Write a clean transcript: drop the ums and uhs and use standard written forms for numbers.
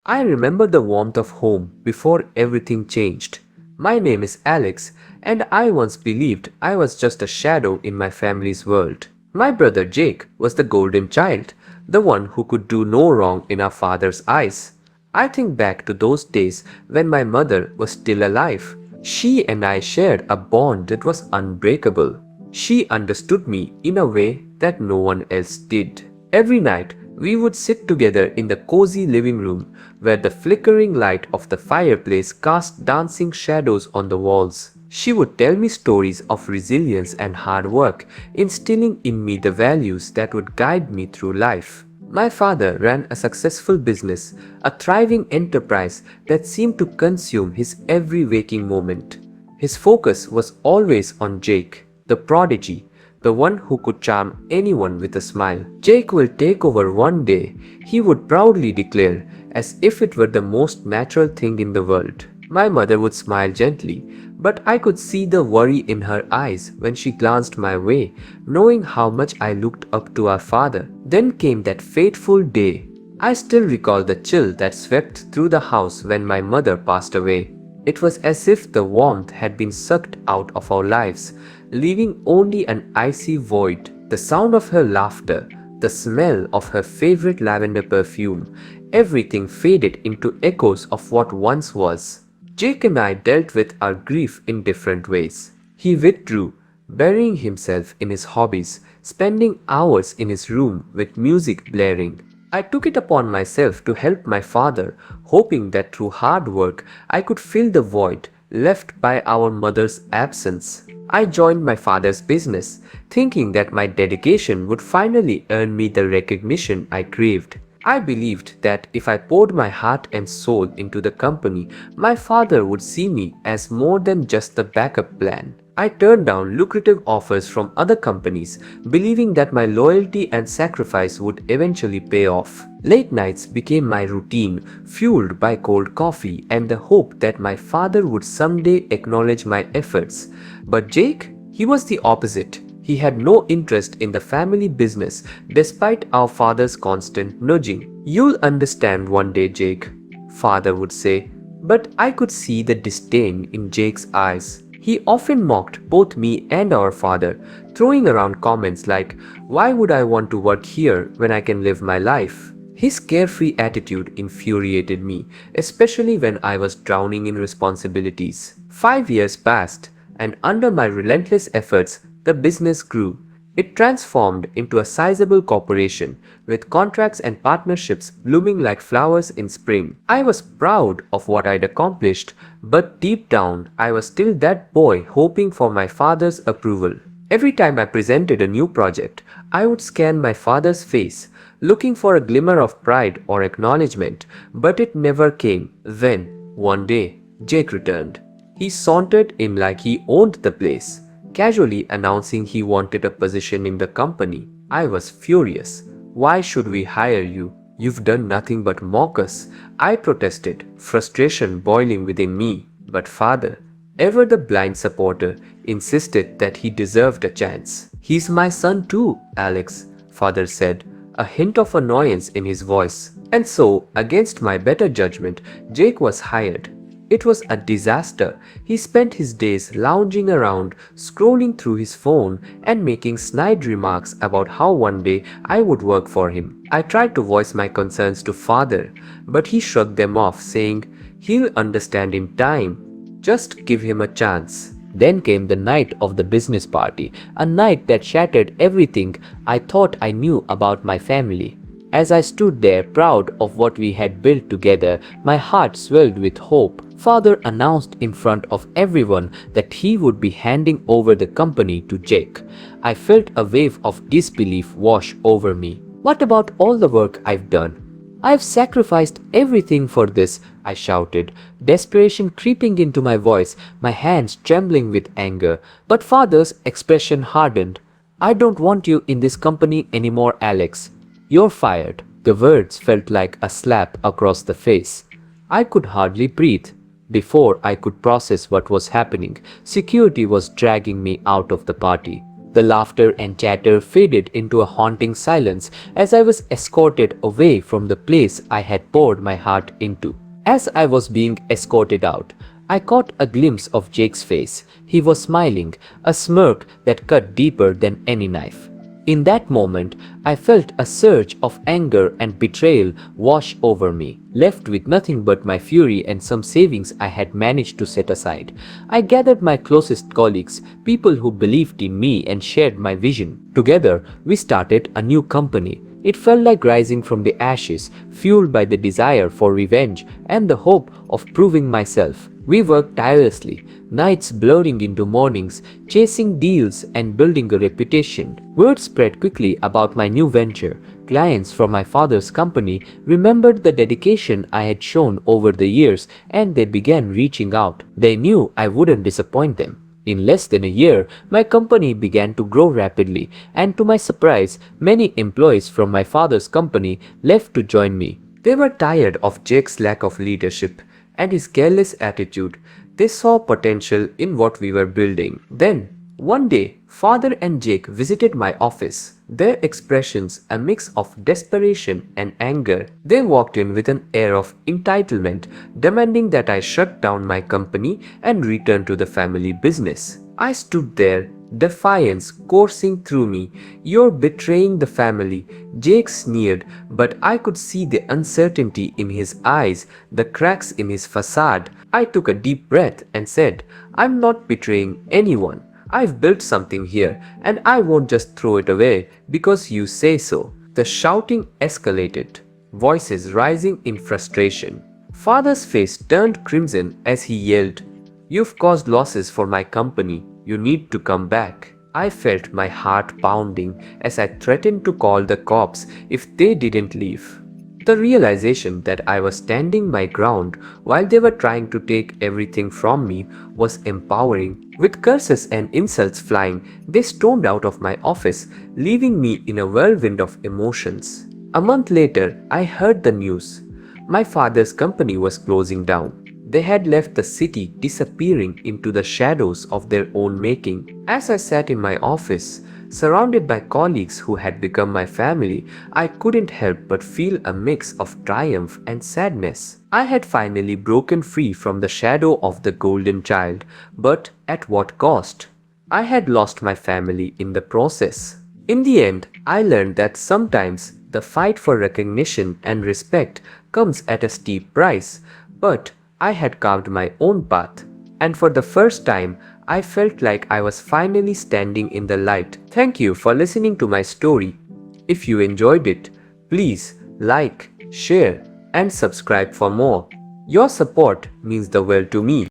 I remember the warmth of home before everything changed. My name is Alex, and I once believed I was just a shadow in my family's world. My brother Jake was the golden child, the one who could do no wrong in our father's eyes. I think back to those days when my mother was still alive. She and I shared a bond that was unbreakable. She understood me in a way that no one else did. Every night, we would sit together in the cozy living room where the flickering light of the fireplace cast dancing shadows on the walls. She would tell me stories of resilience and hard work, instilling in me the values that would guide me through life. My father ran a successful business, a thriving enterprise that seemed to consume his every waking moment. His focus was always on Jake, the prodigy, the one who could charm anyone with a smile. Jake will take over one day, he would proudly declare, as if it were the most natural thing in the world. My mother would smile gently, but I could see the worry in her eyes when she glanced my way, knowing how much I looked up to our father. Then came that fateful day. I still recall the chill that swept through the house when my mother passed away. It was as if the warmth had been sucked out of our lives, leaving only an icy void. The sound of her laughter, the smell of her favorite lavender perfume, everything faded into echoes of what once was. Jake and I dealt with our grief in different ways. He withdrew, burying himself in his hobbies, spending hours in his room with music blaring. I took it upon myself to help my father, hoping that through hard work I could fill the void left by our mother's absence. I joined my father's business, thinking that my dedication would finally earn me the recognition I craved. I believed that if I poured my heart and soul into the company, my father would see me as more than just the backup plan. I turned down lucrative offers from other companies, believing that my loyalty and sacrifice would eventually pay off. Late nights became my routine, fueled by cold coffee and the hope that my father would someday acknowledge my efforts. But Jake, he was the opposite. He had no interest in the family business despite our father's constant nudging. "You'll understand one day, Jake," father would say, but I could see the disdain in Jake's eyes. He often mocked both me and our father, throwing around comments like, "Why would I want to work here when I can live my life?" His carefree attitude infuriated me, especially when I was drowning in responsibilities. 5 years passed, and under my relentless efforts, the business grew. It transformed into a sizable corporation, with contracts and partnerships blooming like flowers in spring. I was proud of what I'd accomplished, but deep down, I was still that boy hoping for my father's approval. Every time I presented a new project, I would scan my father's face, looking for a glimmer of pride or acknowledgement, but it never came. Then, one day, Jake returned. He sauntered in like he owned the place, casually announcing he wanted a position in the company. I was furious. "Why should we hire you? You've done nothing but mock us," I protested, frustration boiling within me. But father, ever the blind supporter, insisted that he deserved a chance. "He's my son too, Alex," father said, a hint of annoyance in his voice. And so, against my better judgment, Jake was hired. It was a disaster. He spent his days lounging around, scrolling through his phone and making snide remarks about how one day I would work for him. I tried to voice my concerns to father, but he shrugged them off, saying, "He'll understand in time. Just give him a chance." Then came the night of the business party, a night that shattered everything I thought I knew about my family. As I stood there proud of what we had built together, my heart swelled with hope. Father announced in front of everyone that he would be handing over the company to Jake. I felt a wave of disbelief wash over me. "What about all the work I've done? I've sacrificed everything for this," I shouted, desperation creeping into my voice, my hands trembling with anger. But father's expression hardened. "I don't want you in this company anymore, Alex. You're fired." The words felt like a slap across the face. I could hardly breathe. Before I could process what was happening, security was dragging me out of the party. The laughter and chatter faded into a haunting silence as I was escorted away from the place I had poured my heart into. As I was being escorted out, I caught a glimpse of Jake's face. He was smiling, a smirk that cut deeper than any knife. In that moment, I felt a surge of anger and betrayal wash over me, left with nothing but my fury and some savings I had managed to set aside. I gathered my closest colleagues, people who believed in me and shared my vision. Together, we started a new company. It felt like rising from the ashes, fueled by the desire for revenge and the hope of proving myself. We worked tirelessly, nights blurring into mornings, chasing deals and building a reputation. Word spread quickly about my new venture. Clients from my father's company remembered the dedication I had shown over the years and they began reaching out. They knew I wouldn't disappoint them. In less than a year, my company began to grow rapidly, and to my surprise, many employees from my father's company left to join me. They were tired of Jake's lack of leadership and his careless attitude. They saw potential in what we were building. Then, one day, Father and Jake visited my office. Their expressions a mix of desperation and anger. They walked in with an air of entitlement, demanding that I shut down my company and return to the family business. I stood there, defiance coursing through me. "You're betraying the family," Jake sneered, but I could see the uncertainty in his eyes, the cracks in his facade. I took a deep breath and said, "I'm not betraying anyone. I've built something here, and I won't just throw it away because you say so." The shouting escalated, voices rising in frustration. Father's face turned crimson as he yelled, "You've caused losses for my company. You need to come back." I felt my heart pounding as I threatened to call the cops if they didn't leave. The realization that I was standing my ground while they were trying to take everything from me was empowering. With curses and insults flying, they stormed out of my office, leaving me in a whirlwind of emotions. A month later, I heard the news. My father's company was closing down. They had left the city, disappearing into the shadows of their own making. As I sat in my office, surrounded by colleagues who had become my family, I couldn't help but feel a mix of triumph and sadness. I had finally broken free from the shadow of the golden child, but at what cost? I had lost my family in the process. In the end, I learned that sometimes the fight for recognition and respect comes at a steep price, but I had carved my own path, and for the first time, I felt like I was finally standing in the light. Thank you for listening to my story. If you enjoyed it, please like, share, and subscribe for more. Your support means the world to me.